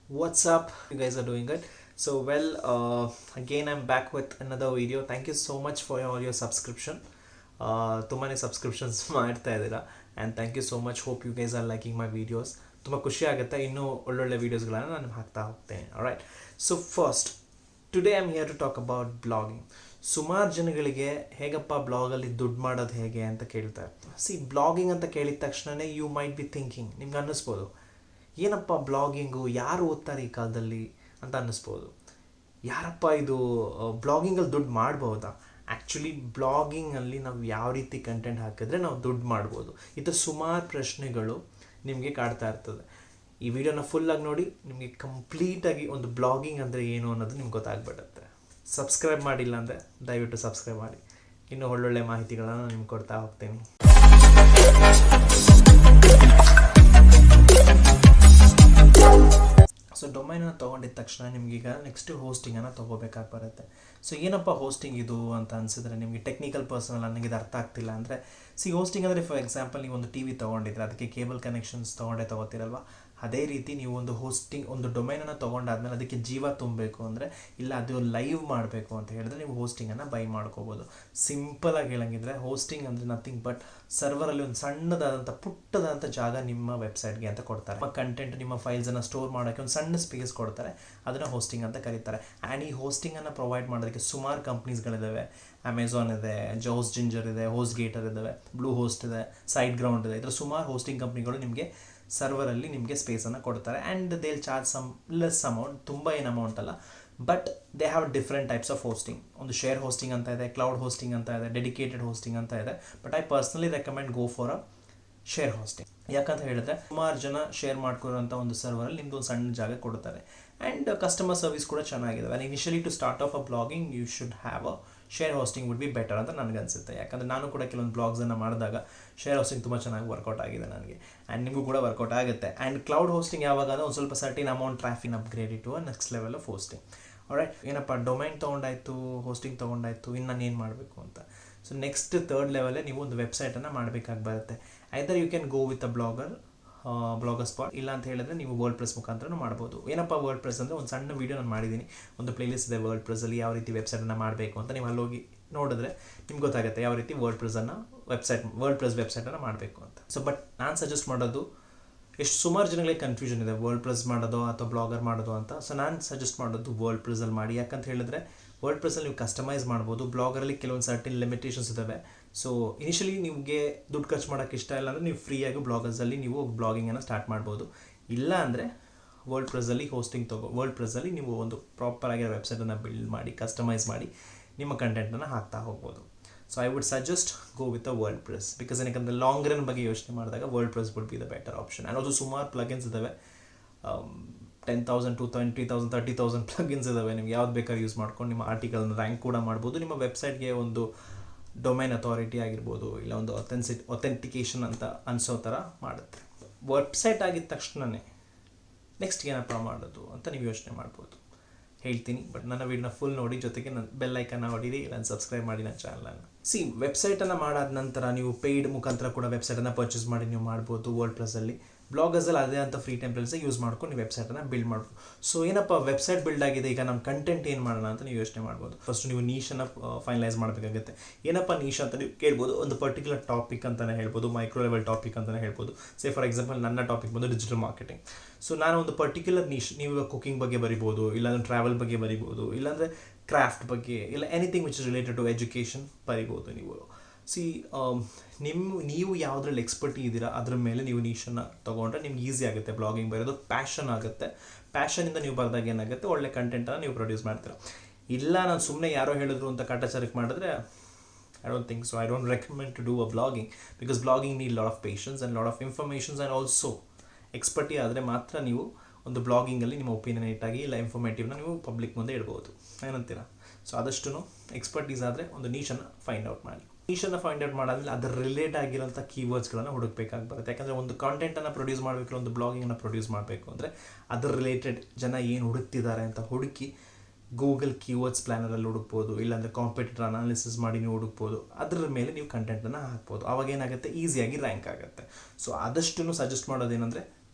What's up? You guys are doing good. So again I'm back with another video. Thank you so much for all your subscription. ತುಂಬಾನೇ subscriptions ಮಾಡ್ತಾ ಇದ್ದೀರಾ and thank you so much. Hope you guys are liking my videos. ತುಂಬ ಖುಷಿ ಆಗುತ್ತೆ, ಇನ್ನೂ ಒಳ್ಳೊಳ್ಳೆ ವೀಡಿಯೋಸ್ಗಳನ್ನು ನಾನು ಹಾಕ್ತಾ ಹೋಗ್ತೇನೆ. Alright, so first today I am here to talk about blogging. ಸುಮಾರು ಜನಗಳಿಗೆ ಹೇಗಪ್ಪ ಬ್ಲಾಗಲ್ಲಿ ದುಡ್ಡು ಮಾಡೋದು ಹೇಗೆ ಅಂತ ಕೇಳ್ತಾರೆ. ಬ್ಲಾಗಿಂಗ್ ಅಂತ ಕೇಳಿದ ತಕ್ಷಣವೇ ಯು ಮೈಟ್ ಬಿ ಥಿಂಕಿಂಗ್, ನಿಮ್ಗೆ ಅನ್ನಿಸ್ಬೋದು ಏನಪ್ಪ ಬ್ಲಾಗಿಂಗು, ಯಾರು ಓದ್ತಾರೆ ಈ ಕಾಲದಲ್ಲಿ ಅಂತ ಅನ್ನಿಸ್ಬೋದು. ಯಾರಪ್ಪ ಇದು ಬ್ಲಾಗಿಂಗಲ್ಲಿ ದುಡ್ಡು ಮಾಡ್ಬೋದಾ? ಆ್ಯಕ್ಚುಲಿ ಬ್ಲಾಗಿಂಗಲ್ಲಿ ನಾವು ಯಾವ ರೀತಿ ಕಂಟೆಂಟ್ ಹಾಕಿದ್ರೆ ನಾವು ದುಡ್ಡು ಮಾಡ್ಬೋದು, ಇದು ಸುಮಾರು ಪ್ರಶ್ನೆಗಳು ನಿಮಗೆ ಕಾಡ್ತಾ ಇರ್ತದೆ. ಈ ವಿಡಿಯೋನ ಫುಲ್ಲಾಗಿ ನೋಡಿ, ನಿಮಗೆ ಕಂಪ್ಲೀಟಾಗಿ ಒಂದು ಬ್ಲಾಗಿಂಗ್ ಅಂದರೆ ಏನು ಅನ್ನೋದು ನಿಮ್ಗೆ ಗೊತ್ತಾಗ್ಬಿಡುತ್ತೆ. ಸಬ್ಸ್ಕ್ರೈಬ್ ಮಾಡಿಲ್ಲ ಅಂದರೆ ದಯವಿಟ್ಟು ಸಬ್ಸ್ಕ್ರೈಬ್ ಮಾಡಿ, ಇನ್ನೂ ಒಳ್ಳೊಳ್ಳೆ ಮಾಹಿತಿಗಳನ್ನು ನಿಮ್ಗೆ ಕೊಡ್ತಾ ಹೋಗ್ತೀನಿ. ಸೊ ಡೊಮೈನನ್ನು ತೊಗೊಂಡಿದ್ದ ತಕ್ಷಣ ನಿಮಗೀಗ ನೆಕ್ಸ್ಟ್ ಹೋಸ್ಟಿಂಗನ್ನು ತೊಗೋಬೇಕಾಗಿ ಬರುತ್ತೆ. ಸೊ ಏನಪ್ಪ ಹೋಸ್ಟಿಂಗ್ ಇದು ಅಂತ ಅನಿಸಿದ್ರೆ, ನಿಮಗೆ ಟೆಕ್ನಿಕಲ್ ಪರ್ಸನಲ್ ನನಗೆ ಇದು ಅರ್ಥ ಆಗ್ತಿಲ್ಲ ಅಂದರೆ, ಹೋಸ್ಟಿಂಗ್ ಅಂದರೆ ಫಾರ್ ಎಕ್ಸಾಂಪಲ್ ನೀವು ಒಂದು ಟಿ ವಿ ತೊಗೊಂಡಿದ್ರೆ ಅದಕ್ಕೆ ಕೇಬಲ್ ಕನೆಕ್ಷನ್ಸ್ ತೊಗೋತಿರಲ್ವ, ಅದೇ ರೀತಿ ನೀವು ಒಂದು ಹೋಸ್ಟಿಂಗ್ ಒಂದು ಡೊಮೈನನ್ನು ತೊಗೊಂಡಾದ್ಮೇಲೆ ಅದಕ್ಕೆ ಜೀವ ತುಂಬಬೇಕು ಅಂದರೆ, ಇಲ್ಲ ಅದು ಲೈವ್ ಮಾಡಬೇಕು ಅಂತ ಹೇಳಿದ್ರೆ ನೀವು ಹೋಸ್ಟಿಂಗನ್ನು ಬೈ ಮಾಡ್ಕೋಬೋದು. ಸಿಂಪಲಾಗಿ ಹೇಳಂಗಿದ್ರೆ ಹೋಸ್ಟಿಂಗ್ ಅಂದರೆ ನಥಿಂಗ್ ಬಟ್ ಸರ್ವರಲ್ಲಿ ಒಂದು ಸಣ್ಣದಾದಂಥ ಪುಟ್ಟದಾದಂಥ ಜಾಗ ನಿಮ್ಮ ವೆಬ್ಸೈಟ್ಗೆ ಅಂತ ಕೊಡ್ತಾರೆ. ನಿಮ್ಮ ಕಂಟೆಂಟ್, ನಿಮ್ಮ ಫೈಲ್ಸನ್ನು ಸ್ಟೋರ್ ಮಾಡೋಕ್ಕೆ ಒಂದು ಸಣ್ಣ ಸ್ಪೇಸ್ ಕೊಡ್ತಾರೆ, ಅದನ್ನು ಹೋಸ್ಟಿಂಗ್ ಅಂತ ಕರೀತಾರೆ. ಆ್ಯಂಡ್ ಈ ಹೋಸ್ಟಿಂಗನ್ನು ಪ್ರೊವೈಡ್ ಮಾಡೋದಕ್ಕೆ ಸುಮಾರು ಕಂಪ್ನೀಸ್ಗಳಿದ್ದಾವೆ. ಅಮೆಝಾನ್ ಇದೆ, ಜೋಸ್ ಜಿಂಜರ್ ಇದೆ, ಹೋಸ್ಟ್ ಗೇಟರ್ ಇದ್ದಾವೆ, ಬ್ಲೂ ಹೋಸ್ಟ್ ಇದೆ, ಸೈಡ್ ಗ್ರೌಂಡ್ ಇದೆ. ಇದರ ಸುಮಾರು ಹೋಸ್ಟಿಂಗ್ ಕಂಪ್ನಿಗಳು ನಿಮಗೆ ಸರ್ವರಲ್ಲಿ ನಿಮಗೆ ಸ್ಪೇಸನ್ನು ಕೊಡ್ತಾರೆ. And they will charge some less amount, ತುಂಬ ಏನು ಅಮೌಂಟ್ ಅಲ್ಲ, but they have different types of hosting. ಒಂದು ಶೇರ್ ಹೋಸ್ಟಿಂಗ್ ಅಂತ ಇದೆ, ಕ್ಲೌಡ್ ಹೋಸ್ಟಿಂಗ್ ಅಂತ ಇದೆ, ಡೆಡಿಕೇಟೆಡ್ ಹೋಸ್ಟಿಂಗ್ ಅಂತ ಇದೆ. But I personally recommend go for a share hosting. ಯಾಕಂತ ಹೇಳಿದ್ರೆ ಸುಮಾರು ಜನ ಶೇರ್ ಮಾಡ್ಕೊರೋಂಥ ಒಂದು ಸರ್ವರಲ್ಲಿ ನಿಮ್ದು ಒಂದು ಸಣ್ಣ ಜಾಗ ಕೊಡ್ತಾರೆ. ಆ್ಯಂಡ್ ಕಸ್ಟಮರ್ ಸರ್ವಿಸ್ ಕೂಡ ಚೆನ್ನಾಗಿದೆ. And initially to start off a blogging you should have a share hosting would be better ಅಂತ ನನಗನ್ಸುತ್ತೆ. ಯಾಕಂದರೆ ನಾನು ಕೂಡ ಕೆಲವೊಂದು ಬ್ಲಾಗ್ಸನ್ನು ಮಾಡಿದಾಗ ಶೇರ್ ಹೋಸ್ಟಿಂಗ್ ತುಂಬ ಚೆನ್ನಾಗಿ ವರ್ಕೌಟ್ ಆಗಿದೆ ನನಗೆ, ಆ್ಯಂಡ್ ನಿಮಗೂ ಕೂಡ ವರ್ಕೌಟ್ ಆಗುತ್ತೆ. ಆ್ಯಂಡ್ ಕ್ಲೌಡ್ ಹೋಸ್ಟಿಂಗ್ ಯಾವಾಗ ಅಂದರೆ ಒಂದು ಸ್ವಲ್ಪ certain amount traffic upgrade to a next level of hosting. Alright, ಏನಪ್ಪ ಡೊಮೈನ್ ತೊಗೊಂಡಾಯ್ತು, ಹೋಸ್ಟಿಂಗ್ ತೊಗೊಂಡಾಯ್ತು, ಇನ್ನು ನಾನು ಏನು ಮಾಡಬೇಕು ಅಂತ. ಸೊ ನೆಕ್ಸ್ಟ್ ಥರ್ಡ್ ಲೆವೆಲೇ ನೀವು ಒಂದು ವೆಬ್ಸೈಟನ್ನು ಮಾಡಬೇಕಾಗಿ ಬರುತ್ತೆ. Either you can go with a blogger spot, ಇಲ್ಲ ಅಂತ ಹೇಳಿದ್ರೆ ನೀವು ವರ್ಲ್ಡ್ ಪ್ರೆಸ್ ಮುಖಾಂತರ ಮಾಡ್ಬೋದು. ಏನಪ್ಪ ವರ್ಲ್ಡ್ ಪ್ರೆಸ್ ಅಂದರೆ ಒಂದು ಸಣ್ಣ ವೀಡಿಯೋ ನಾನು ಮಾಡಿದ್ದೀನಿ, ಒಂದು ಪ್ಲೇಲಿಸ್ಟ್ ಇದೆ ವರ್ಲ್ಡ್ ಪ್ರೆಸ್ಸಲ್ಲಿ ಯಾವ ರೀತಿ ವೆಬ್ಸೈಟನ್ನು ಮಾಡಬೇಕು ಅಂತ. ನೀವು ಅಲ್ಲೋಗಿ ನೋಡಿದ್ರೆ ನಿಮ್ಗೆ ಗೊತ್ತಾಗುತ್ತೆ ಯಾವ ರೀತಿ ವರ್ಲ್ಡ್ ಪ್ರೆಸ್ ವೆಬ್ಸೈಟನ್ನು ಮಾಡಬೇಕು ಅಂತ. ಸೊ ಬಟ್ ನಾನು ಸಜೆಸ್ಟ್ ಮಾಡೋದು, ಎಷ್ಟು ಸುಮಾರು ಜನಗಳಿಗೆ ಕನ್ಫ್ಯೂಷನ್ ಇದೆ ವರ್ಲ್ಡ್ ಪ್ರೆಸ್ ಮಾಡೋದು ಅಥವಾ ಬ್ಲಾಗರ್ ಮಾಡೋದು ಅಂತ. ಸೊ ನಾನು ಸಜೆಸ್ಟ್ ಮಾಡೋದು ವರ್ಲ್ಡ್ ಪ್ರೆಸ್ಸಲ್ಲಿ ಮಾಡಿ. ಯಾಕಂತ ಹೇಳಿದ್ರೆ ವರ್ಲ್ಡ್ ಪ್ರೆಸ್ಸಲ್ಲಿ ನೀವು ಕಸ್ಟಮೈಸ್ ಮಾಡ್ಬೋದು. ಬ್ಲಾಗರಲ್ಲಿ ಕೆಲವೊಂದು ಸರ್ಟಿನ್ ಲಿಮಿಟೇಷನ್ಸ್ ಇದ್ದಾವೆ. ಸೊ ಇನಿಷಿಯಲಿ ನಿಮಗೆ ದುಡ್ಡು ಖರ್ಚು ಮಾಡೋಕ್ಕೆ ಇಷ್ಟ ಇಲ್ಲ ಅಂದರೆ ನೀವು ಫ್ರೀಯಾಗಿ ಬ್ಲಾಗರ್ಸಲ್ಲಿ ನೀವು ಬ್ಲಾಗಿಂಗನ್ನು ಸ್ಟಾರ್ಟ್ ಮಾಡ್ಬೋದು. ಇಲ್ಲ ಅಂದರೆ ವರ್ಲ್ಡ್ ಪ್ರೆಸ್ಸಲ್ಲಿ ನೀವು ಒಂದು ಪ್ರಾಪರ್ ಆಗಿರೋ ವೆಬ್ಸೈಟನ್ನು ಬಿಲ್ಡ್ ಮಾಡಿ ಕಸ್ಟಮೈಸ್ ಮಾಡಿ ನಿಮ್ಮ ಕಂಟೆಂಟನ್ನು ಹಾಕ್ತಾ ಹೋಗ್ಬೋದು. So I would suggest go with a world press, because ಏನಕ್ಕೆ ಲಾಂಗ್ ರನ್ ಬಗ್ಗೆ ಯೋಚನೆ ಮಾಡಿದಾಗ world press would be the better option. And ಅದು ಸುಮಾರು ಪ್ಲಗಿನ್ಸ್ ಇದ್ದಾವೆ, 10,000 to 20,000 30,000 ಪ್ಲಗಿನ್ಸ್ ಇದ್ದಾವೆ. ನಿಮ್ಗೆ ಯಾವ್ದು ಬೇಕಾದ್ರೂ ಯೂಸ್ ಮಾಡ್ಕೊಂಡು ನಿಮ್ಮ ಆರ್ಟಿಕಲ್ನ ರ್ಯಾಂಕ್ ಕೂಡ ಮಾಡ್ಬೋದು. ನಿಮ್ಮ ವೆಬ್ಸೈಟ್ಗೆ ಒಂದು ಡೊಮೈನ್ ಅಥಾರಿಟಿ ಆಗಿರ್ಬೋದು, ಇಲ್ಲ ಒಂದು ಅಥೆಂಟಿಕೇಷನ್ ಅಂತ ಅನಿಸೋ ಥರ ಮಾಡುತ್ತೆ. ವೆಬ್ಸೈಟ್ ಆಗಿದ ತಕ್ಷಣವೇ ನೆಕ್ಸ್ಟ್ ಏನಪ್ಪ ಮಾಡೋದು ಅಂತ ನೀವು ಯೋಚನೆ ಮಾಡ್ಬೋದು. ಹೇಳ್ತೀನಿ, ಬಟ್ ನನ್ನ ವೀಡಿಯೋನ ಫುಲ್ ನೋಡಿ, ಜೊತೆಗೆ ನನ್ನ ಬೆಲ್ ಐಕನ್ನ ಹೊಡೀರಿ, ನಾನು ಸಬ್ಸ್ಕ್ರೈಬ್ ಮಾಡಿ ನನ್ನ ಚಾನಲನ್ನು. ವೆಬ್ಸೈಟನ್ನು ಮಾಡಾದ ನಂತರ ನೀವು ಪೇಯ್ಡ್ ಮುಖಾಂತರ ಕೂಡ ವೆಬ್ಸೈಟನ್ನು ಪರ್ಚೇಸ್ ಮಾಡಿ ನೀವು ಮಾಡ್ಬೋದು. ವರ್ಲ್ಡ್ ಪ್ರೆಸ್ಸಲ್ಲಿ ಬ್ಲಾಗರ್ಸಲ್ಲಿ ಅದೇ ಅಂತ ಫ್ರೀ ಟೆಂಪ್ಲೇಟ್ಸ್ ಯೂಸ್ ಮಾಡ್ಕೊಂಡು ನೀವು ವೆಬ್ಸೈಟನ್ನು ಬಿಲ್ಡ್ ಮಾಡ್ಬೋದು. ಸೊ ಏನಪ್ಪ ವೆಬ್ಸೈಟ್ ಬಿಲ್ಡ್ ಆಗಿದೆ, ಈಗ ನಮ್ಮ ಕಂಟೆಂಟ್ ಏನು ಮಾಡೋಣ ಅಂತ ನೀವು ಯೋಚನೆ ಮಾಡ್ಬೋದು. ಫಸ್ಟ್ ನೀವು ನೀಶನ್ನು ಫೈನಲೈಸ್ ಮಾಡಬೇಕಾಗುತ್ತೆ. ಏನಪ್ಪ ನೀಶ್ ಅಂತ ನೀವು ಕೇಳ್ಬೋದು. ಒಂದು ಪರ್ಟಿಕ್ಯುಲರ್ ಟಾಪಿಕ್ ಅಂತಲೇ ಹೇಳ್ಬೋದು, ಮೈಕ್ರೋ ಲೆವೆಲ್ ಟಾಪಿಕ್ ಅಂತಲೇ ಹೇಳ್ಬೋದು. ಫಾರ್ ಎಕ್ಸಾಂಪಲ್ ನನ್ನ ಟಾಪಿಕ್ ಬಂದು ಡಿಜಿಟಲ್ ಮಾರ್ಕೆಟಿಂಗ್. ಸೊ ನಾನು ಒಂದು ಪರ್ಟಿಕ್ಯುಲರ್ ನೀಶ್, ನೀವು ಕುಕಿಂಗ್ ಬಗ್ಗೆ ಬರಿಬೋದು, ಇಲ್ಲಾಂದರೆ ಟ್ರಾವೆಲ್ ಬಗ್ಗೆ ಬರಿಬೋದು, ಇಲ್ಲಾಂದರೆ ಕ್ರಾಫ್ಟ್ ಬಗ್ಗೆ, ಇಲ್ಲ anything which is related to education ಬರಿಬೋದು ನೀವು. ನೀವು ಯಾವುದ್ರಲ್ಲಿ ಎಕ್ಸ್ಪರ್ಟಿ ಇದ್ದೀರಾ ಅದ್ರ ಮೇಲೆ ನೀವು ನೀಶನ್ನು ತೊಗೊಂಡ್ರೆ ನಿಮ್ಗೆ ಈಸಿ ಆಗುತ್ತೆ ಬ್ಲಾಗಿಂಗ್ ಬರೋದು. ಪ್ಯಾಷನ್ ಆಗುತ್ತೆ. ಪ್ಯಾಷನಿಂದ ನೀವು ಬರೆದಾಗ ಏನಾಗುತ್ತೆ, ಒಳ್ಳೆ ಕಂಟೆಂಟನ್ನು ನೀವು ಪ್ರೊಡ್ಯೂಸ್ ಮಾಡ್ತೀರಾ. ಇಲ್ಲ ನಾನು ಸುಮ್ಮನೆ ಯಾರೋ ಹೇಳಿದ್ರು ಅಂತ ಕಾಟಾಚಾರಕ್ಕೆ ಮಾಡಿದ್ರೆ I don't think so. I don't recommend to do a blogging, because blogging need lot of patience and lot of informations and also expertise ಆದರೆ ಮಾತ್ರ ನೀವು ಒಂದು ಬ್ಲಾಗಿಂಗಲ್ಲಿ ನಿಮ್ಮ ಒಪಿನಿಯನೇಟ್ ಆಗಿ ಇಲ್ಲ ಇನ್ಫಾರ್ಮೇಟಿವ್ನ ನೀವು ಪಬ್ಲಿಕ್ ಮುಂದೆ ಇಡ್ಬೋದು. ಏನಂತೀರಾ? ಸೊ ಆದಷ್ಟು ಎಕ್ಸ್ಪರ್ಟೀಸ್ ಆದರೆ ಒಂದು ನೀಶನ್ನು ಫೈಂಡ್ ಔಟ್ ಮಾಡಿ. ನೀಶನ್ನು ಫೈಂಡ್ ಔಟ್ ಮಾಡಾದ್ಮೇಲೆ ಅದರ ರಿಲೇಟ್ ಆಗಿರೋಂಥ ಕೀವರ್ಡ್ಸ್ಗಳನ್ನು ಹುಡುಕಬೇಕಾಗಿ ಬರುತ್ತೆ. ಯಾಕಂದರೆ ಒಂದು ಕಾಂಟೆಂಟನ್ನು ಪ್ರೊಡ್ಯೂಸ್ ಮಾಡಬೇಕು, ಒಂದು ಬ್ಲಾಗಿಂಗನ್ನು ಪ್ರೊಡ್ಯೂಸ್ ಮಾಡಬೇಕು ಅಂದರೆ ಅದರ ರಿಲೇಟೆಡ್ ಜನ ಏನು ಹುಡುಕ್ತಿದ್ದಾರೆ ಅಂತ ಹುಡುಕಿ ಗೂಗಲ್ ಕೀವರ್ಡ್ಸ್ ಪ್ಲ್ಯಾನರಲ್ಲಿ ಹುಡುಕ್ಬೋದು, ಇಲ್ಲಾಂದರೆ ಕಾಂಪಿಟೇಟರ್ ಅನಾಲಿಸಿಸ್ ಮಾಡಿ ನೀವು ಹುಡುಕ್ಬೋದು. ಅದರ ಮೇಲೆ ನೀವು ಕಂಟೆಂಟನ್ನು ಹಾಕ್ಬೋದು. ಆವಾಗ ಏನಾಗುತ್ತೆ, ಈಸಿಯಾಗಿ ರ್ಯಾಂಕ್ ಆಗುತ್ತೆ. ಸೊ ಆದಷ್ಟು ಸಜೆಸ್ಟ್ ಮಾಡೋದೇನೆಂದರೆ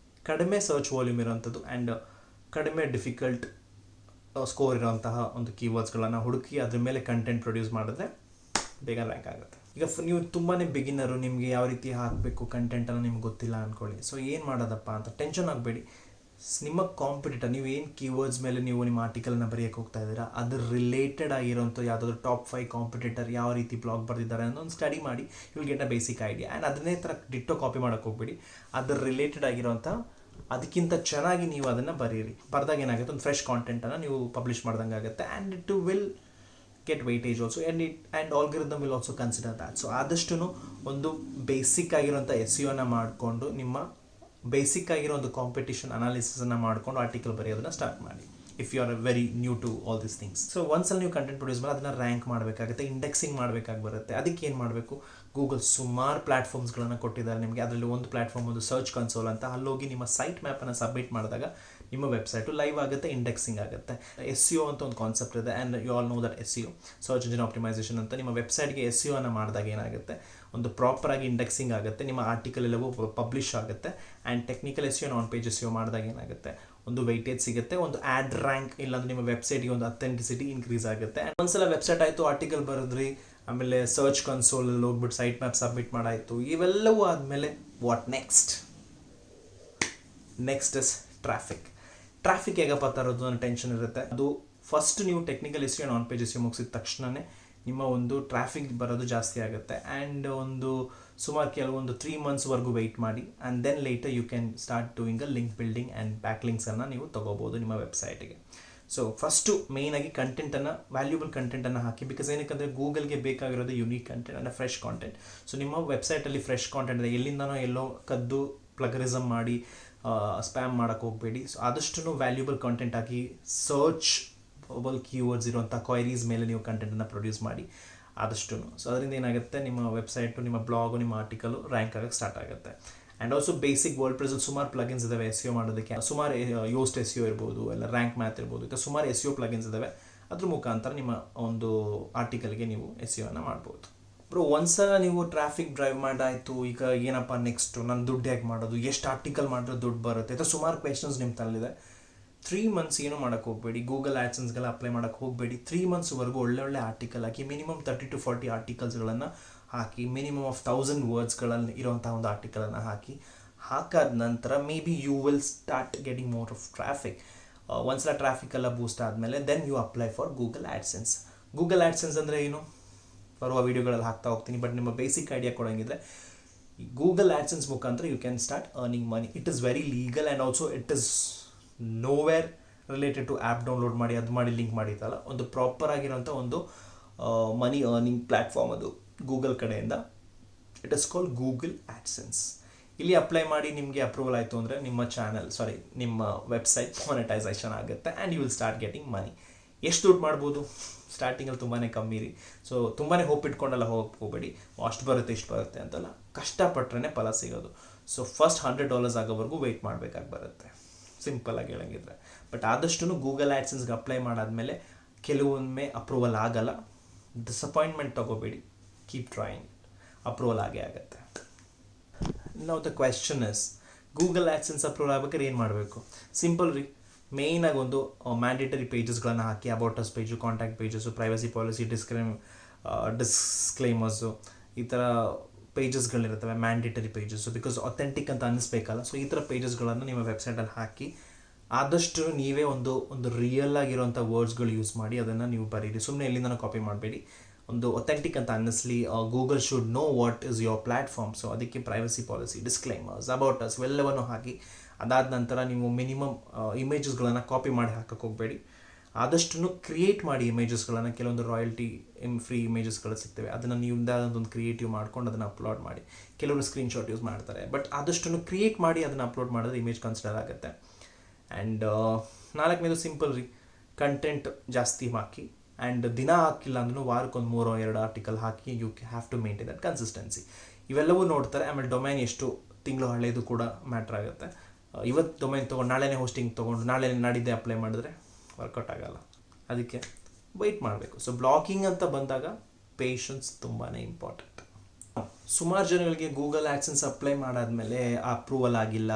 ಕಡಿಮೆ ಸರ್ಚ್ ವಾಲ್ಯೂಮ್ ಇರೋಂಥದ್ದು ಆ್ಯಂಡ್ ಕಡಿಮೆ ಡಿಫಿಕಲ್ಟ್ ಸ್ಕೋರ್ ಇರೋಂತಹ ಒಂದು ಕೀವರ್ಡ್ಸ್ಗಳನ್ನು ಹುಡುಕಿ ಅದ್ರ ಮೇಲೆ ಕಂಟೆಂಟ್ ಪ್ರೊಡ್ಯೂಸ್ ಮಾಡಿದ್ರೆ ಬೇಗ ರ್ಯಾಂಕ್ ಆಗುತ್ತೆ. ಈಗ ನೀವು ತುಂಬಾ ಬಿಗಿನರು, ನಿಮಗೆ ಯಾವ ರೀತಿ ಹಾಕಬೇಕು ಕಂಟೆಂಟನ್ನು ನಿಮ್ಗೆ ಗೊತ್ತಿಲ್ಲ ಅಂದ್ಕೊಳ್ಳಿ. ಸೊ ಏನು ಮಾಡೋದಪ್ಪ ಅಂತ ಟೆನ್ಷನ್ ಆಗಬೇಡಿ. ನಿಮ್ಮ ಕಾಂಪಿಟೇಟರ್, ನೀವು ಏನು ಕೀವರ್ಡ್ಸ್ ಮೇಲೆ ನೀವು ನಿಮ್ಮ ಆರ್ಟಿಕಲ್ನ ಬರೆಯೋಕ್ಕೆ ಹೋಗ್ತಾ ಇದ್ದೀರಾ ಅದ್ರ ರಿಲೇಟೆಡ್ ಆಗಿರೋಂಥ ಯಾವುದಾದ್ರು ಟಾಪ್ 5 ಕಾಂಪಿಟೇಟರ್ ಯಾವ ರೀತಿ ಬ್ಲಾಗ್ ಬರೆದಿದ್ದಾರೆ ಅನ್ನೋ ಒಂದು ಸ್ಟಡಿ ಮಾಡಿ you will get a basic idea. And ಅದನ್ನೇ ಥರ ಡಿಟ್ಟೋ ಕಾಪಿ ಮಾಡೋಕ್ಕೆ ಹೋಗ್ಬೇಡಿ. ಅದ್ರ ರಿಲೇಟೆಡ್ ಆಗಿರೋಂಥ ಅದಕ್ಕಿಂತ ಚೆನ್ನಾಗಿ ನೀವು ಅದನ್ನು ಬರೀರಿ. ಬರೆದಾಗ ಏನಾಗುತ್ತೆ, ಒಂದು ಫ್ರೆಶ್ ಕಾಂಟೆಂಟನ್ನು ನೀವು ಪಬ್ಲಿಷ್ ಮಾಡ್ದಂಗೆ ಆಗುತ್ತೆ. And it will get weightage also and algorithm will also consider that. So ಆದಷ್ಟು ಒಂದು ಬೇಸಿಕ್ ಆಗಿರೋಂಥ SEOನ ಮಾಡಿಕೊಂಡು ನಿಮ್ಮ ಬೇಸಿಕ್ ಆಗಿರೋ ಒಂದು ಕಾಂಪಿಟೇಷನ್ ಅನಾಲಿಸಿಸನ್ನು ಮಾಡಿಕೊಂಡು ಆರ್ಟಿಕಲ್ ಬರೆಯೋದನ್ನ ಸ್ಟಾರ್ಟ್ ಮಾಡಿ if you are very new to all this things. So ಒಂದ್ಸಲ ನೀವು ಕಂಟೆಂಟ್ ಪ್ರೊಡ್ಯೂಸ್ ಮಾಡಿ ಅದನ್ನು ರ್ಯಾಂಕ್ ಮಾಡಬೇಕಾಗುತ್ತೆ, ಇಂಡೆಕ್ಸಿಂಗ್ ಮಾಡಬೇಕಾಗಿ ಬರುತ್ತೆ. ಅದಕ್ಕೆ ಏನು ಮಾಡಬೇಕು, ಗೂಗಲ್ ಸುಮಾರು ಪ್ಲ್ಯಾಟ್ಫಾರ್ಮ್ಸ್ಗಳನ್ನು ಕೊಟ್ಟಿದ್ದಾರೆ ನಿಮಗೆ. ಅದರಲ್ಲಿ ಒಂದು ಪ್ಲ್ಯಾಟ್ಫಾರ್ಮ್ ಒಂದು ಸರ್ಚ್ ಕನ್ಸೋಲ್ ಅಂತ, ಅಲ್ಲೋಗಿ ನಿಮ್ಮ ಸೈಟ್ ಮ್ಯಾಪನ್ನು ಸಬ್ಮಿಟ್ ಮಾಡಿದಾಗ ನಿಮ್ಮ ವೆಬ್ಸೈಟು ಲೈವ್ ಆಗುತ್ತೆ, ಇಂಡೆಕ್ಸಿಂಗ್ ಆಗುತ್ತೆ. SEO ಅಂತ ಒಂದು ಕಾನ್ಸೆಪ್ಟ್ ಇದೆ and you all know that SEO, search engine optimisation ಅಂತ. ನಿಮ್ಮ ವೆಬ್ಸೈಟ್ಗೆ SEOನ ಮಾಡಿದಾಗ ಏನಾಗುತ್ತೆ, ಒಂದು ಪ್ರಾಪರಾಗಿ ಇಂಡೆಕ್ಸಿಂಗ್ ಆಗುತ್ತೆ, ನಿಮ್ಮ ಆರ್ಟಿಕಲ್ ಎಲ್ಲವೂ ಪಬ್ಲಿಷ್ ಆಗುತ್ತೆ. And technical SEO on page SEO ಮಾಡಿದಾಗ ಏನಾಗುತ್ತೆ, ಒಂದು ವೈಟೇಜ್ ಸಿಗುತ್ತೆ, ಒಂದು ಆ್ಯಡ್ ರ್ಯಾಂಕ್ ಇಲ್ಲಾಂದ್ರೆ ನಿಮ್ಮ ವೆಬ್ಸೈಟ್ಗೆ ಒಂದು ಅಥೆಂಟಿಸಿಟಿ ಇನ್ಕ್ರೀಸ್ ಆಗುತ್ತೆ. ಆ್ಯಂಡ್ ಒಂದ್ಸಲ ವೆಬ್ಸೈಟ್ ಆಯಿತು, ಆರ್ಟಿಕಲ್ ಬರೆದ್ರಿ, ಆಮೇಲೆ ಸರ್ಚ್ ಕನ್ಸೋಲಲ್ಲಿ ಹೋಗ್ಬಿಟ್ಟು ಸೈಟ್ ಮ್ಯಾಪ್ ಸಬ್ಮಿಟ್ ಮಾಡಾಯಿತು, ಇವೆಲ್ಲವೂ ಆದಮೇಲೆ ವಾಟ್ ನೆಕ್ಸ್ಟ್ ಇಸ್ ಟ್ರಾಫಿಕ್ ಹೇಗಪ್ಪ ತರೋದು ಅನ್ನೋ ಟೆನ್ಷನ್ ಇರುತ್ತೆ. ಅದು ಫಸ್ಟ್ ನೀವು technical SEO on page SEO ಮುಗಿಸಿದ ತಕ್ಷಣವೇ ನಿಮ್ಮ ಒಂದು ಟ್ರಾಫಿಕ್ ಬರೋದು ಜಾಸ್ತಿ ಆಗುತ್ತೆ. ಆ್ಯಂಡ್ ಒಂದು ಸುಮಾರು ಕೆಲವೊಂದು 3 ಮಂತ್ಸ್ವರೆಗೂ ವೆಯ್ಟ್ ಮಾಡಿ. And then later you can start doing a link building and ಬ್ಯಾಕ್ಲಿಂಕ್ಸನ್ನು ನೀವು ತೊಗೋಬೋದು ನಿಮ್ಮ ವೆಬ್ಸೈಟಿಗೆ. ಸೊ ಫಸ್ಟು ಮೇಯ್ನಾಗಿ ಕಂಟೆಂಟನ್ನು, ವ್ಯಾಲ್ಯೂಬಲ್ ಕಂಟೆಂಟನ್ನು ಹಾಕಿ. ಬಿಕಾಸ್ ಏನಕ್ಕೆ ಗೂಗಲ್ಗೆ ಬೇಕಾಗಿರೋದು unique content and fresh content. So ನಿಮ್ಮ ವೆಬ್ಸೈಟಲ್ಲಿ ಫ್ರೆಶ್ ಕಾಂಟೆಂಟ್ ಇದೆ, ಎಲ್ಲಿಂದನೋ ಎಲ್ಲೋ ಕದ್ದು ಪ್ಲಗರಿಸಮ್ ಮಾಡಿ ಸ್ಪ್ಯಾಮ್ ಮಾಡೋಕ್ಕೆ ಹೋಗಬೇಡಿ. ಸೊ ಆದಷ್ಟು ವ್ಯಾಲ್ಯೂಬಲ್ ಕಾಂಟೆಂಟ್ ಹಾಕಿ ಸರ್ಚ್ಬಲ್ ಕೀವರ್ಡ್ಸ್ ಇರುವಂಥ ಕ್ವೈರೀಸ್ ಮೇಲೆ ನೀವು ಕಂಟೆಂಟನ್ನು ಪ್ರೊಡ್ಯೂಸ್ ಮಾಡಿ ಆದಷ್ಟು. ಸೊ ಅದರಿಂದ ಏನಾಗುತ್ತೆ, ನಿಮ್ಮ ವೆಬ್ಸೈಟು, ನಿಮ್ಮ ಬ್ಲಾಗು, ನಿಮ್ಮ ಆರ್ಟಿಕಲು ರ್ಯಾಂಕ್ ಆಗೋಕ್ಕೆ ಸ್ಟಾರ್ಟ್ ಆಗುತ್ತೆ. ಆ್ಯಂಡ್ ಆಲ್ಸೋ ಬೇಸಿಕ್ ವರ್ಡ್ ಪ್ರೆಸಲ್ಲಿ ಸುಮಾರು ಪ್ಲಗಿನ್ಸ್ ಇದ್ದಾವೆ SEO ಮಾಡೋದಕ್ಕೆ. ಸುಮಾರು ಯೋಸ್ಟ್ SEO ಇರ್ಬೋದು, ಇಲ್ಲ ರ್ಯಾಂಕ್ ಮ್ಯಾಥ್ ಇರ್ಬೋದು, ಇಲ್ಲ ಸುಮಾರು SEO ಪ್ಲಗಿನ್ಸ್ ಇದ್ದಾವೆ. ಅದ್ರ ಮುಖಾಂತರ ನಿಮ್ಮ ಒಂದು ಆರ್ಟಿಕಲ್ಗೆ ನೀವು SEOನ ಮಾಡ್ಬೋದು. ಒಂದ್ಸಲ ನೀವು ಟ್ರಾಫಿಕ್ ಡ್ರೈವ್ ಮಾಡಾಯಿತು, ಈಗ ಏನಪ್ಪ ನೆಕ್ಸ್ಟು, ನಾನು ದುಡ್ಡು ಹೇಗೆ ಮಾಡೋದು, ಎಷ್ಟು ಆರ್ಟಿಕಲ್ ಮಾಡಿದ್ರೆ ದುಡ್ಡು ಬರುತ್ತೆ ಅಂತ ಸುಮಾರು ಕ್ವೆಶನ್ಸ್ ನಿಮ್ಮ ತಲೆಯಿದೆ. 3 ಮಂತ್ಸ್ ಏನು ಮಾಡೋಕ್ಕೆ ಹೋಗಬೇಡಿ, ಗೂಗಲ್ ಆ್ಯಡ್ಸೆನ್ಸ್ಗೆಲ್ಲ ಅಪ್ಲೈ ಮಾಡೋಕ್ಕೆ ಹೋಗಬೇಡಿ. 3 ಮಂತ್ಸ್ವರೆಗೂ ಒಳ್ಳೆ ಆರ್ಟಿಕಲ್ ಹಾಕಿ, ಮಿನಿಮಮ್ 30 to 40 ಆರ್ಟಿಕಲ್ಸ್ಗಳನ್ನು ಹಾಕಿ, ಮಿನಿಮಮ್ ಆಫ್ 1000 ವರ್ಡ್ಸ್ಗಳಲ್ಲಿ ಇರೋಂಥ ಒಂದು ಆರ್ಟಿಕಲನ್ನು ಹಾಕಾದ ನಂತರ may be you will start getting more of traffic. ಒಂದ್ಸಲ ಟ್ರಾಫಿಕ್ ಎಲ್ಲ ಬೂಸ್ಟ್ ಆದಮೇಲೆ then you apply for Google AdSense. Google AdSense ಅಂದರೆ ಏನು, ಬರುವ ವೀಡಿಯೋಗಳಲ್ಲಿ ಹಾಕ್ತಾ ಹೋಗ್ತೀನಿ. ಬಟ್ ನಿಮ್ಮ ಬೇಸಿಕ್ ಐಡಿಯಾ ಕೊಡೋಂಗಿದ್ರೆ ಗೂಗಲ್ ಆ್ಯಡ್ಸೆನ್ಸ್ ಮುಖಾಂತರ you can start earning money. It is very legal and also it is nowhere related to app download ಮಾಡಿ ಅದು ಮಾಡಿ ಲಿಂಕ್ ಮಾಡಿತ್ತಲ್ಲ, ಒಂದು ಪ್ರಾಪರ್ ಆಗಿರೋಂಥ ಒಂದು ಮನಿ ಅರ್ನಿಂಗ್ ಪ್ಲ್ಯಾಟ್ಫಾರ್ಮ್ ಅದು ಗೂಗಲ್ ಕಡೆಯಿಂದ. It is called Google AdSense. ಇಲ್ಲಿ ಅಪ್ಲೈ ಮಾಡಿ ನಿಮಗೆ ಅಪ್ರೂವಲ್ ಆಯಿತು ಅಂದರೆ ನಿಮ್ಮ ವೆಬ್ಸೈಟ್ ಮೊನೆಟೈಸೇಷನ್ ಆಗುತ್ತೆ and you will start getting money. ಎಷ್ಟು ದುಡ್ಡು ಮಾಡ್ಬೋದು, ಸ್ಟಾರ್ಟಿಂಗಲ್ಲಿ ತುಂಬಾ ಕಮ್ಮಿ ರೀ. ಸೊ ತುಂಬಾ ಹೋಪ್ ಇಟ್ಕೊಂಡೆಲ್ಲ ಹೋಗಬೇಡಿ, ಅಷ್ಟು ಬರುತ್ತೆ ಇಷ್ಟು ಬರುತ್ತೆ ಅಂತೆಲ್ಲ. ಕಷ್ಟಪಟ್ಟರೆ ಫಲ ಸಿಗೋದು. ಸೊ ಫಸ್ಟ್ $100 ಆಗೋವರೆಗೂ ವೆಯ್ಟ್ ಮಾಡಬೇಕಾಗಿ ಬರುತ್ತೆ, ಸಿಂಪಲಾಗಿ ಹೇಳಂಗಿದ್ರೆ. ಬಟ್ ಆದಷ್ಟು ಗೂಗಲ್ ಆ್ಯಡ್ಸೆನ್ಸ್ಗೆ ಅಪ್ಲೈ ಮಾಡಾದಮೇಲೆ ಕೆಲವೊಮ್ಮೆ ಅಪ್ರೂವಲ್ ಆಗಲ್ಲ, ಡಿಸಪಾಯಿಂಟ್ಮೆಂಟ್ ತೊಗೋಬೇಡಿ, ಕೀಪ್ ಟ್ರೈಯಿಂಗ್, ಅಪ್ರೂವಲ್ ಆಗೇ ಆಗುತ್ತೆ. Now the question is, Google AdSense approval ಆಗ್ಬೇಕಾದ್ರೆ ಏನು ಮಾಡಬೇಕು? ಸಿಂಪಲ್ ರೀ. ಮೇಯ್ನಾಗಿ ಒಂದು ಮ್ಯಾಂಡೇಟರಿ ಪೇಜಸ್ಗಳನ್ನು ಹಾಕಿ, about us page, contact pages, privacy policy, disclaimers, ಈ ಥರ ಪೇಜಸ್ಗಳಿರ್ತವೆ, ಮ್ಯಾಂಡೇಟರಿ ಪೇಜಸ್ಸು. ಬಿಕಾಸ್ ಅಥೆಂಟಿಕ್ ಅಂತ ಅನ್ನಿಸ್ಬೇಕಲ್ಲ. ಸೊ ಈ ಥರ ಪೇಜಸ್ಗಳನ್ನು ನಿಮ್ಮ ವೆಬ್ಸೈಟಲ್ಲಿ ಹಾಕಿ ಆದಷ್ಟು ನೀವೇ ಒಂದು ರಿಯಲ್ ಆಗಿರೋಂಥ ವರ್ಡ್ಸ್ಗಳು ಯೂಸ್ ಮಾಡಿ ಅದನ್ನು ನೀವು ಬರೀರಿ. ಸುಮ್ಮನೆ ಎಲ್ಲಿಂದನೂ ಕಾಪಿ ಮಾಡಬೇಡಿ. ಒಂದು ಅಥೆಂಟಿಕ್ ಅಂತ ಅನ್ನಿಸ್ಲಿ. Google should know what is your platform. So ಅದಕ್ಕೆ privacy policy, disclaimers, about us ಇವೆಲ್ಲವನ್ನು ಹಾಕಿ ಅದಾದ ನಂತರ ನೀವು ಮಿನಿಮಮ್ ಇಮೇಜಸ್ಗಳನ್ನು ಕಾಪಿ ಮಾಡಿ ಹಾಕಕ್ಕೆ ಹೋಗಬೇಡಿ. ಆದಷ್ಟು ಕ್ರಿಯೇಟ್ ಮಾಡಿ ಇಮೇಜಸ್ಗಳನ್ನು. ಕೆಲವೊಂದು ರಾಯಲ್ಟಿ ಫ್ರೀ ಇಮೇಜಸ್ಗಳು ಸಿಗ್ತವೆ, ಅದನ್ನು ನೀವು ಒಂದು ಕ್ರಿಯೇಟಿವ್ ಮಾಡ್ಕೊಂಡು ಅದನ್ನು ಅಪ್ಲೋಡ್ ಮಾಡಿ. ಕೆಲವರು ಸ್ಕ್ರೀನ್ಶಾಟ್ ಯೂಸ್ ಮಾಡ್ತಾರೆ. ಬಟ್ ಆದಷ್ಟು ಕ್ರಿಯೇಟ್ ಮಾಡಿ ಅದನ್ನು ಅಪ್ಲೋಡ್ ಮಾಡಿದ್ರೆ ಇಮೇಜ್ ಕನ್ಸಿಡರ್ ಆಗುತ್ತೆ. ಆ್ಯಂಡ್ 4ನೇದು ಸಿಂಪಲ್ ರೀ, ಕಂಟೆಂಟ್ ಜಾಸ್ತಿ ಹಾಕಿ. ಆ್ಯಂಡ್ ದಿನ ಹಾಕಿಲ್ಲ ಅಂದ್ರೂ ವಾರಕ್ಕೊಂದು 3-2 ಆರ್ಟಿಕಲ್ ಹಾಕಿ. You have to maintain that consistency. ಇವೆಲ್ಲವೂ ನೋಡ್ತಾರೆ. ಆಮೇಲೆ ಡೊಮೈನ್ ಎಷ್ಟು ತಿಂಗಳು ಹಳೆಯದು ಕೂಡ ಮ್ಯಾಟ್ರ್ ಆಗುತ್ತೆ. ಇವತ್ತು ಡೊಮೈನ್ ತೊಗೊಂಡು ನಾಳೆನೇ ಹೋಸ್ಟಿಂಗ್ ತೊಗೊಂಡು ನಾಳೆ ನಾಡಿದ್ದೇ ಅಪ್ಲೈ ಮಾಡಿದ್ರೆ ವರ್ಕೌಟ್ ಆಗೋಲ್ಲ. ಅದಕ್ಕೆ ವೆಯ್ಟ್ ಮಾಡಬೇಕು. ಸೊ ಬ್ಲಾಗಿಂಗ್ ಅಂತ ಬಂದಾಗ ಪೇಷನ್ಸ್ ತುಂಬಾ ಇಂಪಾರ್ಟೆಂಟ್. ಸುಮಾರು ಜನಗಳಿಗೆ ಗೂಗಲ್ ಆ್ಯಡ್ಸೆನ್ಸ್ ಅಪ್ಲೈ ಮಾಡಾದ್ಮೇಲೆ ಅಪ್ರೂವಲ್ ಆಗಿಲ್ಲ,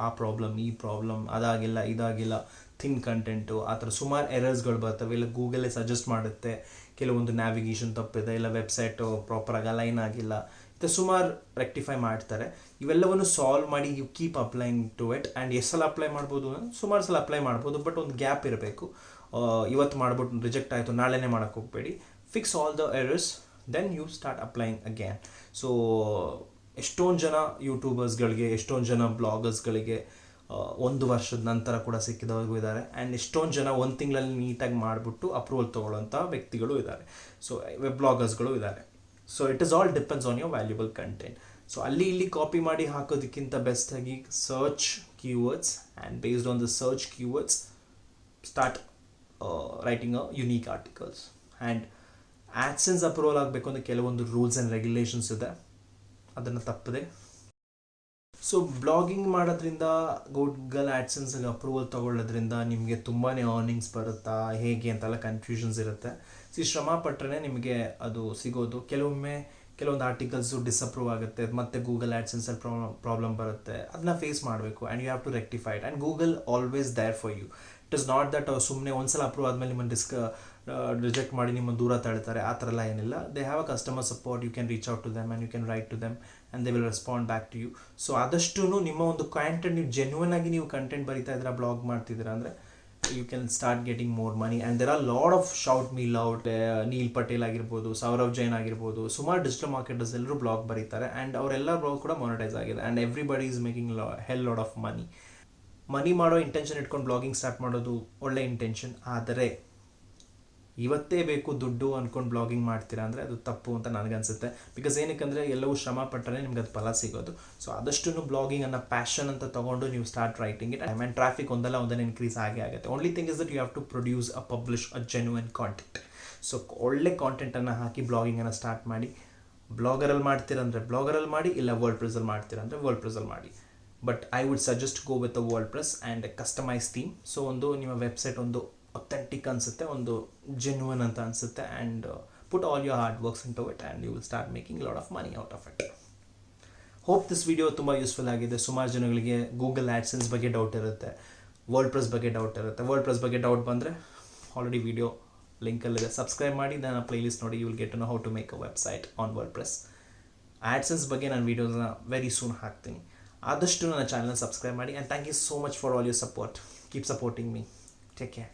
ಆ ಪ್ರಾಬ್ಲಮ್ ಈ ಪ್ರಾಬ್ಲಮ್, ಅದಾಗಿಲ್ಲ ಇದಾಗಿಲ್ಲ, ಥಿನ್ ಕಂಟೆಂಟು, ಆ ಥರ ಸುಮಾರು ಎರರ್ಸ್ಗಳು ಬರ್ತವೆ. ಇಲ್ಲ ಗೂಗಲೇ ಸಜೆಸ್ಟ್ ಮಾಡುತ್ತೆ ಕೆಲವೊಂದು ನ್ಯಾವಿಗೇಷನ್ ತಪ್ಪಿದೆ, ಇಲ್ಲ ವೆಬ್ಸೈಟು ಪ್ರಾಪರಾಗಿ ಅಲೈನ್ ಆಗಿಲ್ಲ, ಇದು ಸುಮಾರು ರೆಕ್ಟಿಫೈ ಮಾಡ್ತಾರೆ. ಇವೆಲ್ಲವನ್ನು ಸಾಲ್ವ್ ಮಾಡಿ you keep applying to it. And ಎಷ್ಟು ಸಲ ಅಪ್ಲೈ ಮಾಡ್ಬೋದು ಅಂದರೆ ಸುಮಾರು ಸಲ ಅಪ್ಲೈ ಮಾಡ್ಬೋದು, ಬಟ್ ಒಂದು ಗ್ಯಾಪ್ ಇರಬೇಕು. ಇವತ್ತು ಮಾಡ್ಬಿಟ್ಟು ರಿಜೆಕ್ಟ್ ಆಯಿತು ನಾಳೆನೇ ಮಾಡೋಕ್ಕೆ ಹೋಗಬೇಡಿ. Fix all the errors, then you start applying again. So ಎಷ್ಟೊಂದು ಜನ ಯೂಟ್ಯೂಬರ್ಸ್ಗಳಿಗೆ, ಎಷ್ಟೊಂದು ಜನ ಬ್ಲಾಗರ್ಸ್ಗಳಿಗೆ 1 ವರ್ಷದ ನಂತರ ಕೂಡ ಸಿಕ್ಕಿದವ್ರಿಗೂ ಇದ್ದಾರೆ. ಆ್ಯಂಡ್ ಎಷ್ಟೊಂದು ಜನ 1 ತಿಂಗಳಲ್ಲಿ ನೀಟಾಗಿ ಮಾಡಿಬಿಟ್ಟು ಅಪ್ರೂವಲ್ ತೊಗೊಳ್ಳೋಂಥ ವ್ಯಕ್ತಿಗಳು ಇದ್ದಾರೆ. ಸೊ ವೆಬ್ ಬ್ಲಾಗರ್ಸ್ಗಳು ಇದ್ದಾರೆ. So it is all depends on your valuable content. So ಅಲ್ಲಿ ಇಲ್ಲಿ ಕಾಪಿ ಮಾಡಿ ಹಾಕೋದಕ್ಕಿಂತ ಬೆಸ್ಟಾಗಿ search keywords, and based on the search keywords start writing a unique articles. And AdSense approval ಆಗಬೇಕು ಅಂದರೆ ಕೆಲವೊಂದು ರೂಲ್ಸ್ ಆ್ಯಂಡ್ ರೆಗ್ಯುಲೇಷನ್ಸ್ ಇದೆ, ಅದನ್ನು ತಪ್ಪದೆ. ಸೊ ಬ್ಲಾಗಿಂಗ್ ಮಾಡೋದ್ರಿಂದ, ಗೂಗಲ್ ಆ್ಯಡ್ಸೆನ್ಸ್ಗೆ ಅಪ್ರೂವಲ್ ತೊಗೊಳ್ಳೋದ್ರಿಂದ ನಿಮಗೆ ತುಂಬಾ ಅರ್ನಿಂಗ್ಸ್ ಬರುತ್ತಾ ಹೇಗೆ ಅಂತೆಲ್ಲ ಕನ್ಫ್ಯೂಷನ್ಸ್ ಇರುತ್ತೆ. ಶ್ರಮ ಪಟ್ಟರೆ ನಿಮಗೆ ಅದು ಸಿಗೋದು. ಕೆಲವೊಂದು ಆರ್ಟಿಕಲ್ಸು ಡಿಸಪ್ರೂವ್ ಆಗುತ್ತೆ, ಮತ್ತು ಗೂಗಲ್ ಆ್ಯಡ್ಸೆನ್ಸಲ್ಲಿ ಪ್ರಾಬ್ಲಮ್ ಬರುತ್ತೆ, ಅದನ್ನ ಫೇಸ್ ಮಾಡಬೇಕು. And you have to rectify it. And Google always there for you. It is not that ಸುಮ್ಮನೆ ಒಂದ್ಸಲ ಅಪ್ರೂವ್ ಆದಮೇಲೆ ನಿಮ್ಮನ್ನು ರಿಜೆಕ್ಟ್ ಮಾಡಿ ನಿಮ್ಮನ್ನು ದೂರ ತಳ್ತಾರೆ, ಆ ಥರ ಎಲ್ಲ ಏನಿಲ್ಲ. They have a customer support. You can reach out to them and you can write to them and they will respond back to you. So ಆದಷ್ಟು ನಿಮ್ಮ ಒಂದು ಕಂಟೆಂಟ್, ನೀವು ಜೆನ್ಯೂನ್ ಆಗಿ ನೀವು ಕಂಟೆಂಟ್ ಬರೀತಾ ಇದ್ದೀರಾ, ಬ್ಲಾಗ್ ಮಾಡ್ತಿದ್ದೀರಾ ಅಂದರೆ you can start getting more money. And there are lot of Shout Me Loud, Neil Patel ಆಗಿರ್ಬೋದು, ಸೌರವ್ ಜೈನ್ ಆಗಿರ್ಬೋದು, ಸುಮಾರು ಡಿಜಿಟಲ್ ಮಾರ್ಕೆಟರ್ಸ್ ಎಲ್ಲರೂ ಬ್ಲಾಗ್ ಬರೀತಾರೆ. ಆ್ಯಂಡ್ ಅವರೆಲ್ಲ ಬ್ಲಾಗ್ ಕೂಡ ಮಾನಿಟೈಸ್ ಆಗಿದೆ. And everybody is making hell lot of money ಮಾಡೋ ಇಂಟೆನ್ಷನ್ ಇಟ್ಕೊಂಡು ಬ್ಲಾಗಿಂಗ್ ಸ್ಟಾರ್ಟ್ ಮಾಡೋದು ಒಳ್ಳೆ ಇಂಟೆನ್ಷನ್. ಆದರೆ ಇವತ್ತೇ ಬೇಕು ದುಡ್ಡು ಅಂದ್ಕೊಂಡು ಬ್ಲಾಗಿಂಗ್ ಮಾಡ್ತೀರಾ ಅಂದರೆ ಅದು ತಪ್ಪು ಅಂತ ನನಗನ್ಸುತ್ತೆ. ಬಿಕಾಸ್ ಏನಕ್ಕೆ ಎಲ್ಲವೂ ಶ್ರಮ ಪಟ್ಟರೆ ನಿಮ್ಗೆ ಅದು ಫಲ ಸಿಗೋದು. ಸೊ ಆದಷ್ಟು ಬ್ಲಾಗಿಂಗ್ ಅನ್ನೋ ಪ್ಯಾಷನ್ ಅಂತ ತೊಗೊಂಡು ನೀವು start writing it. And traffic ಒಂದಲ್ಲ ಇನ್ಕ್ರೀಸ್ ಆಗೇ ಆಗುತ್ತೆ. Only thing is that you have to produce publish a genuine content. So ಒಳ್ಳೆ ಕಾಂಟೆಂಟನ್ನು ಹಾಕಿ ಬ್ಲಾಗಿಂಗನ್ನು ಸ್ಟಾರ್ಟ್ ಮಾಡಿ. ಬ್ಲಾಗರಲ್ಲಿ ಮಾಡ್ತೀರಂದರೆ ಬ್ಲಾಗರಲ್ಲಿ ಮಾಡಿ, ಇಲ್ಲ ವರ್ಲ್ಡ್ ಪ್ರೆಸಲ್ಲಿ ಮಾಡ್ತೀರಂದರೆ ವರ್ಲ್ಡ್ ಪ್ರೆಸಲ್ಲಿ ಮಾಡಿ. But I would suggest go with a WordPress and customise theme. So ನಿಮ್ಮ ವೆಬ್ಸೈಟ್ ಒಂದು ಅಥೆಂಟಿಕ್ ಅನಿಸುತ್ತೆ, ಒಂದು ಜೆನ್ಯೂನ್ ಅಂತ ಅನಿಸುತ್ತೆ. And put all your hard works in to it and you will start making lot of money out of it. Hope this video ತುಂಬ useful ಆಗಿದೆ. ಸುಮಾರು ಜನಗಳಿಗೆ ಗೂಗಲ್ ಆ್ಯಡ್ಸೆನ್ಸ್ ಬಗ್ಗೆ ಡೌಟ್ ಇರುತ್ತೆ, ವರ್ಲ್ಡ್ ಪ್ರೆಸ್ ಬಗ್ಗೆ ಡೌಟ್ ಇರುತ್ತೆ. ವರ್ಲ್ಡ್ ಪ್ರೆಸ್ ಬಗ್ಗೆ doubt ಬಂದರೆ ಆಲ್ರೆಡಿ ವಿಡಿಯೋ ಲಿಂಕಲ್ಲಿದೆ, ಸಬ್ಸ್ಕ್ರೈಬ್ ಮಾಡಿ. ನನ್ನ ಪ್ಲೇಲಿಸ್ಟ್ ನೋಡಿ, you will get to know how to make a website on WordPress. AdSense ಬಗ್ಗೆ ನಾನು ವೀಡಿಯೋಸ್ನ ವೆರಿ ಸೂನ್ ಹಾಕ್ತೀನಿ. ಆದಷ್ಟು ನನ್ನ ಚಾನಲ್ನ ಸಬ್ಸ್ಕ್ರೈಬ್ ಮಾಡಿ. And thank you so much for all your support. Keep supporting me. Take care.